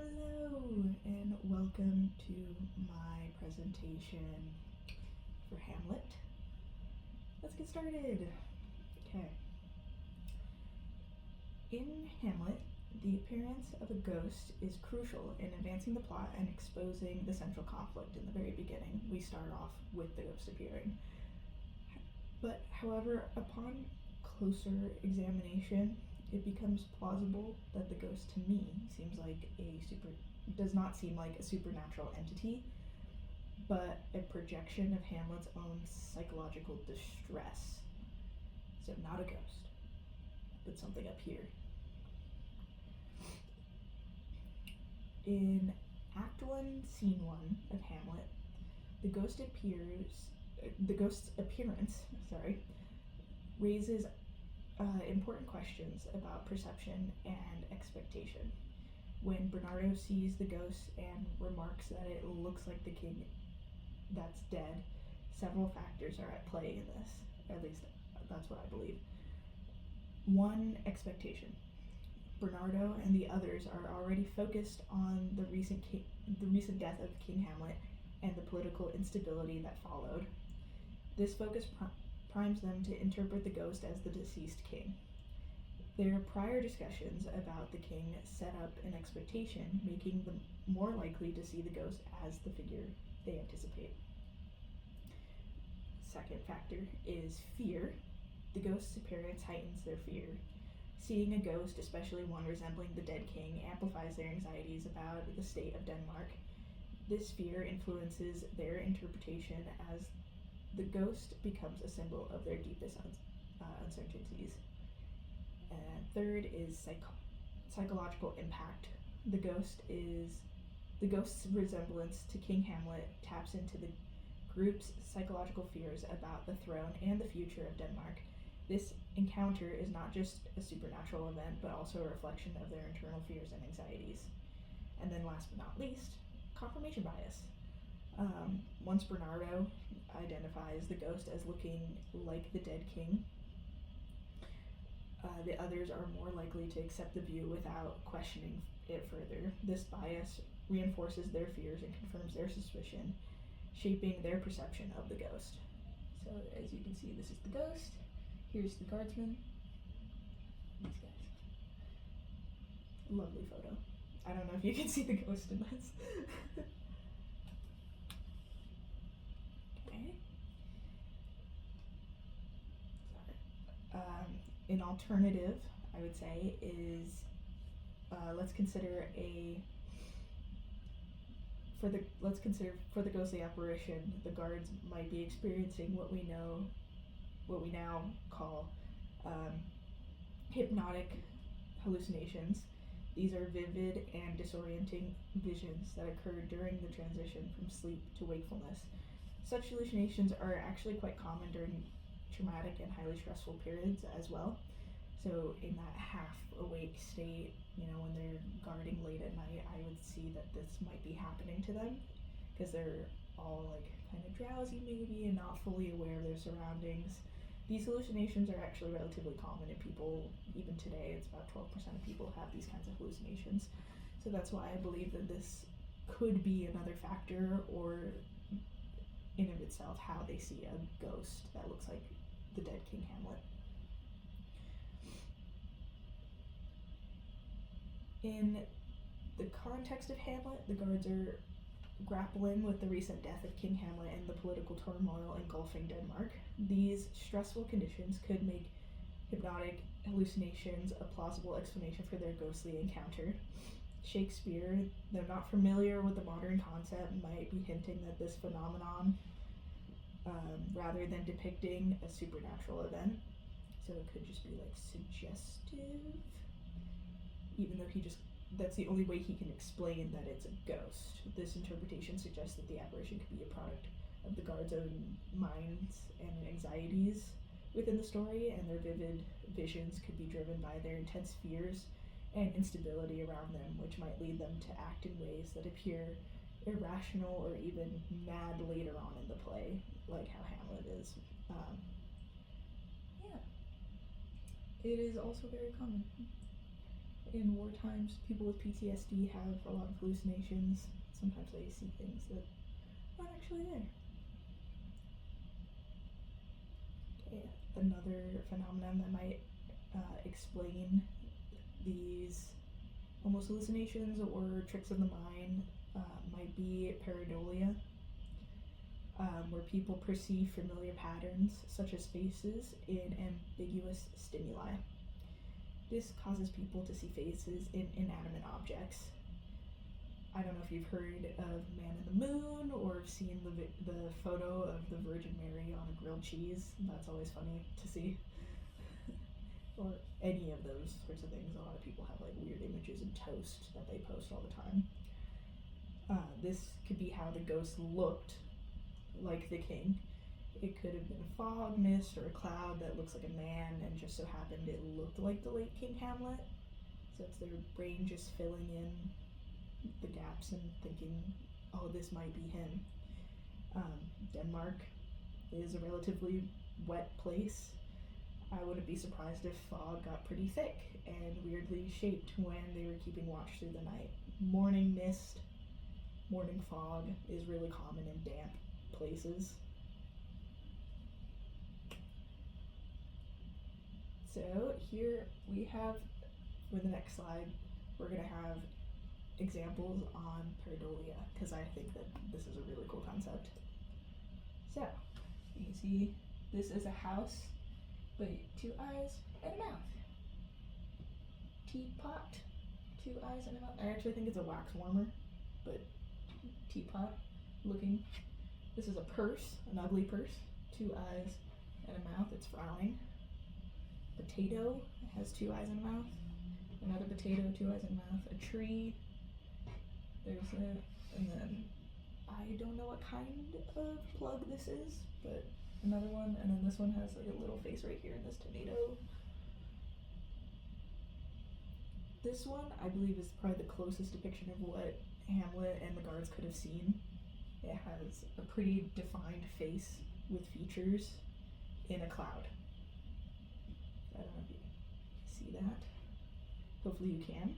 Hello and welcome to my presentation for Hamlet. Let's get started. Okay. In Hamlet, the appearance of a ghost is crucial in advancing the plot and exposing the central conflict in the very beginning. We start off with the ghost appearing. But however, upon closer examination, it becomes plausible that the ghost to me does not seem like a supernatural entity, but a projection of Hamlet's own psychological distress. So not a ghost, but something up here. In Act 1, Scene 1 of Hamlet, the ghost's appearance raises important questions about perception and expectation. When Bernardo sees the ghost and remarks that it looks like the king that's dead, several factors are at play in this. At least that's what I believe. One, expectation. Bernardo and the others are already focused on the recent death of King Hamlet and the political instability that followed. This focus primes them to interpret the ghost as the deceased king. Their prior discussions about the king set up an expectation, making them more likely to see the ghost as the figure they anticipate. Second factor is fear. The ghost's appearance heightens their fear. Seeing a ghost, especially one resembling the dead king, amplifies their anxieties about the state of Denmark. This fear influences their interpretation as the ghost becomes a symbol of their deepest uncertainties. And third is psychological impact. The ghost's resemblance to King Hamlet taps into the group's psychological fears about the throne and the future of Denmark. This encounter is not just a supernatural event, but also a reflection of their internal fears and anxieties. And then last but not least, confirmation bias. Once Bernardo identifies the ghost as looking like the dead king, the others are more likely to accept the view without questioning it further. This bias reinforces their fears and confirms their suspicion, shaping their perception of the ghost. So as you can see, this is the ghost. Here's the guardsman. These guys. Lovely photo. I don't know if you can see the ghost in this. Okay. An alternative, I would say, is let's consider for the ghostly apparition, the guards might be experiencing what we now call hypnotic hallucinations. These are vivid and disorienting visions that occur during the transition from sleep to wakefulness. Such hallucinations are actually quite common during traumatic and highly stressful periods as well. So in that half awake state, when they're guarding late at night, I would see that this might be happening to them because they're all kind of drowsy maybe and not fully aware of their surroundings. These hallucinations are actually relatively common in people. Even today, it's about 12% of people have these kinds of hallucinations. So that's why I believe that this could be another factor, or in of itself, how they see a ghost that looks like the dead King Hamlet. In the context of Hamlet, the guards are grappling with the recent death of King Hamlet and the political turmoil engulfing Denmark. These stressful conditions could make hypnotic hallucinations a plausible explanation for their ghostly encounter. Shakespeare, though not familiar with the modern concept, might be hinting that this phenomenon, rather than depicting a supernatural event, so it could just be suggestive, even though that's the only way he can explain that it's a ghost. This interpretation suggests that the apparition could be a product of the guards' own minds and anxieties within the story, and their vivid visions could be driven by their intense fears and instability around them, which might lead them to act in ways that appear irrational or even mad later on in the play, like how Hamlet is. It is also very common. in war times, people with PTSD have a lot of hallucinations. Sometimes they see things that aren't actually there. Okay, another phenomenon that might explain these almost hallucinations or tricks of the mind might be pareidolia, where people perceive familiar patterns, such as faces, in ambiguous stimuli. This causes people to see faces in inanimate objects. I don't know if you've heard of Man in the Moon or have seen the photo of the Virgin Mary on a grilled cheese. That's always funny to see. Or any of those sorts of things. A lot of people have like weird images of toast that they post all the time. This could be how the ghost looked like the king. It could have been a fog, mist, or a cloud that looks like a man, and just so happened it looked like the late King Hamlet. So it's their brain just filling in the gaps and thinking, oh, this might be him. Denmark is a relatively wet place. I wouldn't be surprised if fog got pretty thick and weirdly shaped when they were keeping watch through the night. Morning mist, morning fog is really common in damp places. So here we have, for the next slide, we're going to have examples on pareidolia, because I think that this is a really cool concept. So, you can see this is a house, but 2 eyes and a mouth. Teapot, 2 eyes and a mouth. I actually think it's a wax warmer, but teapot looking. This is a purse, an ugly purse, 2 eyes and a mouth, it's frowning. Potato has 2 eyes and a mouth. Another potato, 2 eyes and a mouth. A tree, there's it. And then I don't know what kind of plug this is, but another one. And then this one has like a little face right here in this tomato. This one, I believe, is probably the closest depiction of what Hamlet and the guards could have seen. It has a pretty defined face with features in a cloud. I don't know if you see that. Hopefully you can.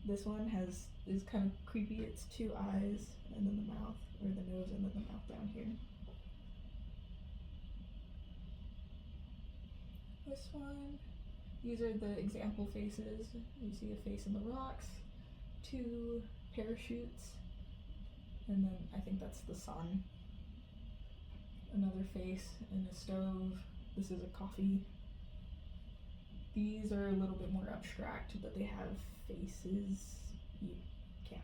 This one is kind of creepy. It's 2 eyes and then the mouth, or the nose and then the mouth down here. This one, these are the example faces. You see a face in the rocks, 2 parachutes, and then I think that's the sun. Another face in a stove. This is a coffee. These are a little bit more abstract, but they have faces you can't.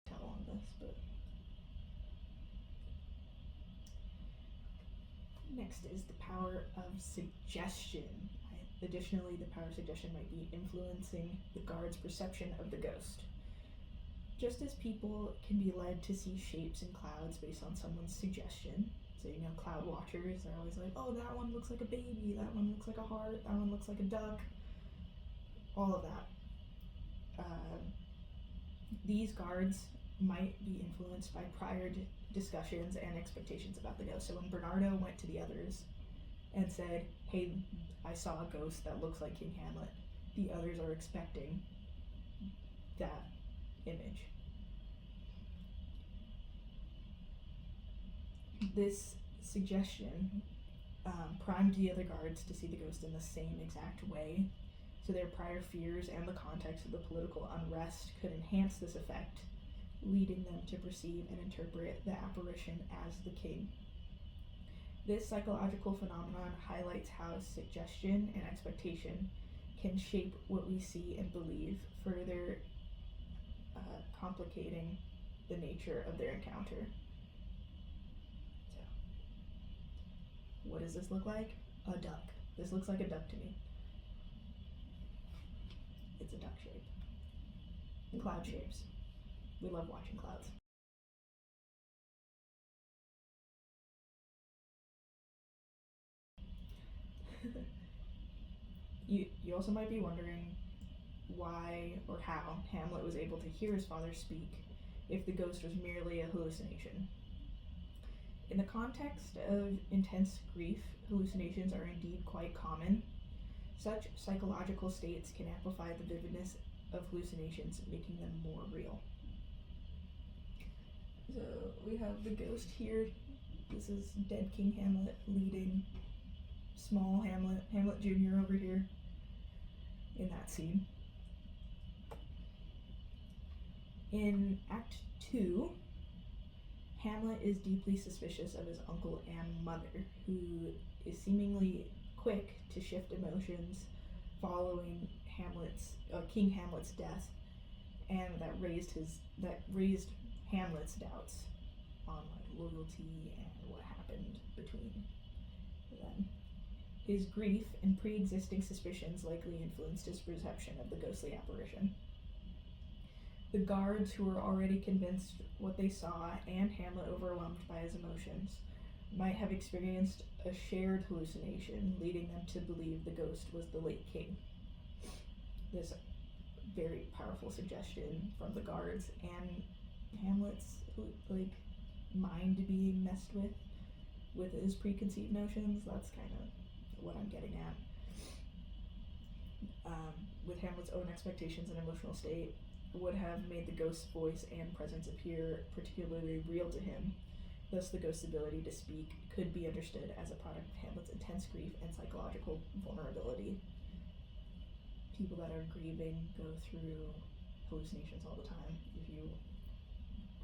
Tell on this, but next is the power of suggestion. Additionally, the power of suggestion might be influencing the guard's perception of the ghost. Just as people can be led to see shapes in clouds based on someone's suggestion, so you know, cloud watchers are always like, oh, that one looks like a baby, that one looks like a heart, that one looks like a duck, all of that. These guards might be influenced by prior discussions and expectations about the ghost. So when Bernardo went to the others and said, hey, I saw a ghost that looks like King Hamlet, the others are expecting that image. This suggestion primed the other guards to see the ghost in the same exact way, so their prior fears and the context of the political unrest could enhance this effect, leading them to perceive and interpret the apparition as the king. This psychological phenomenon highlights how suggestion and expectation can shape what we see and believe, further complicating the nature of their encounter. what does this look like? A duck. This looks like a duck to me. It's a duck shape. Cloud shapes. We love watching clouds. You also might be wondering why or how Hamlet was able to hear his father speak if the ghost was merely a hallucination. In the context of intense grief, hallucinations are indeed quite common. Such psychological states can amplify the vividness of hallucinations, making them more real. So we have the ghost here. This is dead King Hamlet leading small Hamlet Jr. over here in that scene. In Act 2, Hamlet is deeply suspicious of his uncle and mother, who is seemingly quick to shift emotions following King Hamlet's death, and that raised Hamlet's doubts on loyalty and what happened between them. His grief and pre-existing suspicions likely influenced his perception of the ghostly apparition. The guards, who were already convinced what they saw, and Hamlet overwhelmed by his emotions, might have experienced a shared hallucination, leading them to believe the ghost was the late king. This very powerful suggestion from the guards and Hamlet's mind being messed with his preconceived notions. That's kind of what I'm getting at. With Hamlet's own expectations and emotional state, would have made the ghost's voice and presence appear particularly real to him. Thus, the ghost's ability to speak could be understood as a product of Hamlet's intense grief and psychological vulnerability. People that are grieving go through hallucinations all the time. If you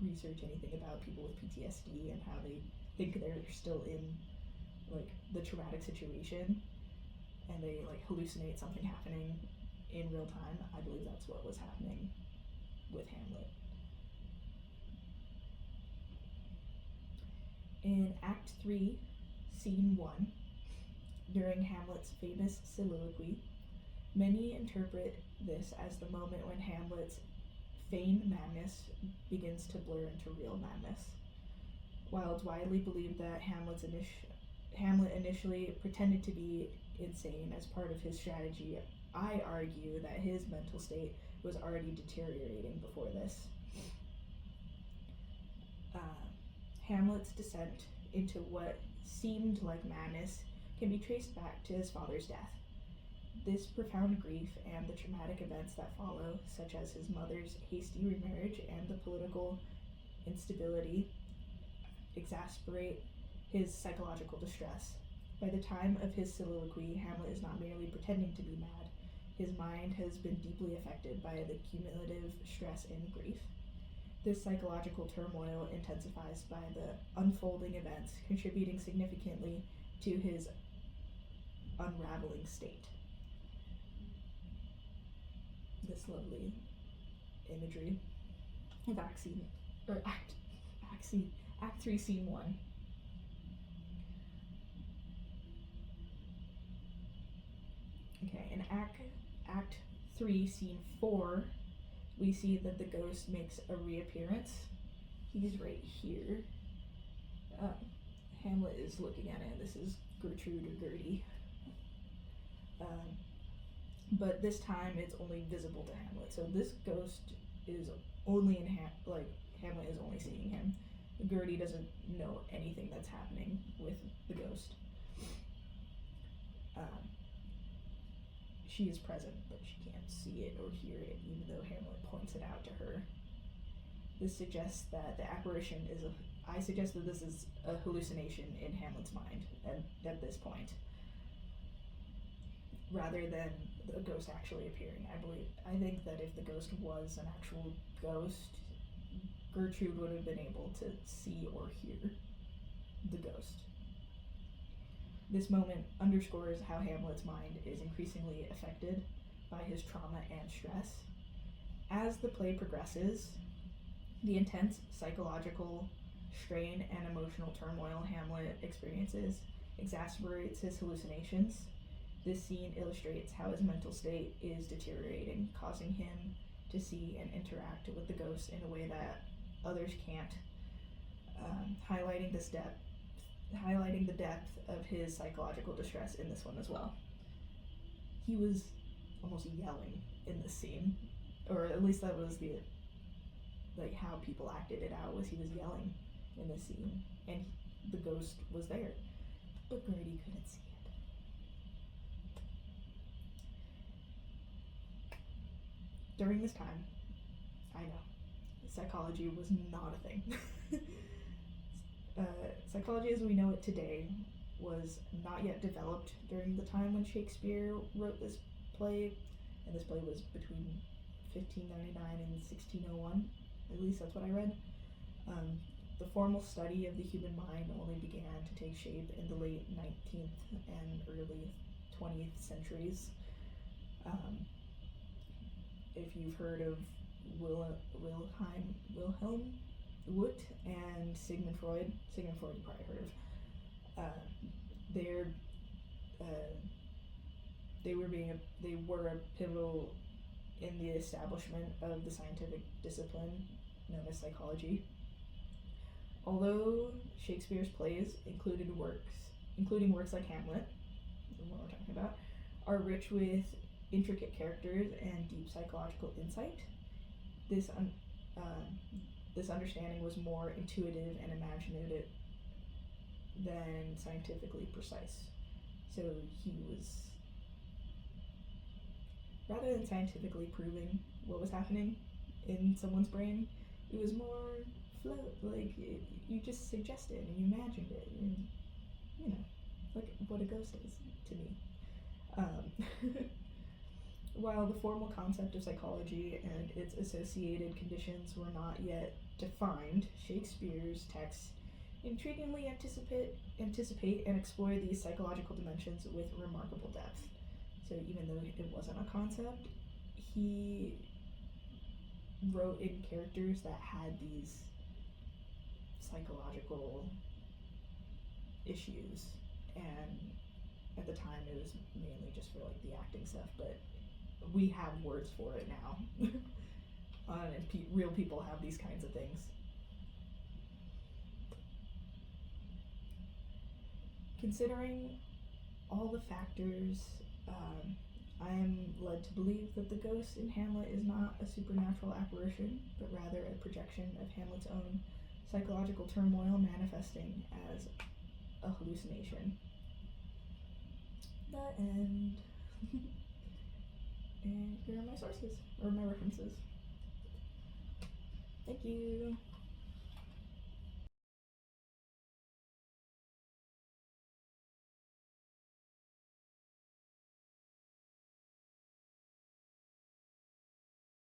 research anything about people with PTSD and how they think they're still in the traumatic situation and they hallucinate something happening in real time, I believe that's what was happening with Hamlet. In Act 3, Scene 1, during Hamlet's famous soliloquy, many interpret this as the moment when Hamlet's feigned madness begins to blur into real madness. While it's widely believed that Hamlet initially pretended to be insane as part of his strategy, I argue that his mental state was already deteriorating before this. Hamlet's descent into what seemed like madness can be traced back to his father's death. This profound grief and the traumatic events that follow, such as his mother's hasty remarriage and the political instability, exacerbate his psychological distress. By the time of his soliloquy, Hamlet is not merely pretending to be mad. His mind has been deeply affected by the cumulative stress and grief. This psychological turmoil intensifies by the unfolding events, contributing significantly to his unraveling state. This lovely imagery of Act 3, Scene 1. Okay, in Act 3, Scene 4, we see that the ghost makes a reappearance. He's right here. Hamlet is looking at it, and this is Gertrude or Gertie. But this time it's only visible to Hamlet. So this ghost is only in Hamlet is only seeing him. Gertie doesn't know anything that's happening with the ghost. She is present, but she can't see it or hear it, even though Hamlet points it out to her. This suggests that the apparition I suggest that this is a hallucination in Hamlet's mind at this point, rather than the ghost actually appearing. I think that if the ghost was an actual ghost, Gertrude would have been able to see or hear the ghost. This moment underscores how Hamlet's mind is increasingly affected by his trauma and stress. As the play progresses, the intense psychological strain and emotional turmoil Hamlet experiences exacerbates his hallucinations. This scene illustrates how his mental state is deteriorating, causing him to see and interact with the ghost in a way that others can't, highlighting the depth of his psychological distress in this one as well. He was almost yelling in this scene, or at least that was how people acted it out, was he was yelling in this scene, and the ghost was there, but Grady couldn't see it. During this time, I know, psychology was not a thing. Psychology as we know it today was not yet developed during the time when Shakespeare wrote this play, and this play was between 1599 and 1601, at least that's what I read. The formal study of the human mind only began to take shape in the late 19th and early 20th centuries. If you've heard of Wilhelm Wundt and Sigmund Freud you probably heard of. They were a pivotal in the establishment of the scientific discipline known as psychology. Although Shakespeare's plays, including works like Hamlet, the one we're talking about, are rich with intricate characters and deep psychological insight, this understanding was more intuitive and imaginative than scientifically precise. So he was, rather than scientifically proving what was happening in someone's brain, it was more float, you just suggested and you imagined it, and like what a ghost is to me. While the formal concept of psychology and its associated conditions were not yet defined, Shakespeare's texts intriguingly anticipate and explore these psychological dimensions with remarkable depth. So even though it wasn't a concept, he wrote in characters that had these psychological issues, and at the time it was mainly just for the acting stuff, but we have words for it now. And real people have these kinds of things. Considering all the factors, I am led to believe that the ghost in Hamlet is not a supernatural apparition, but rather a projection of Hamlet's own psychological turmoil manifesting as a hallucination. The end. And here are my sources, or my references. Thank you.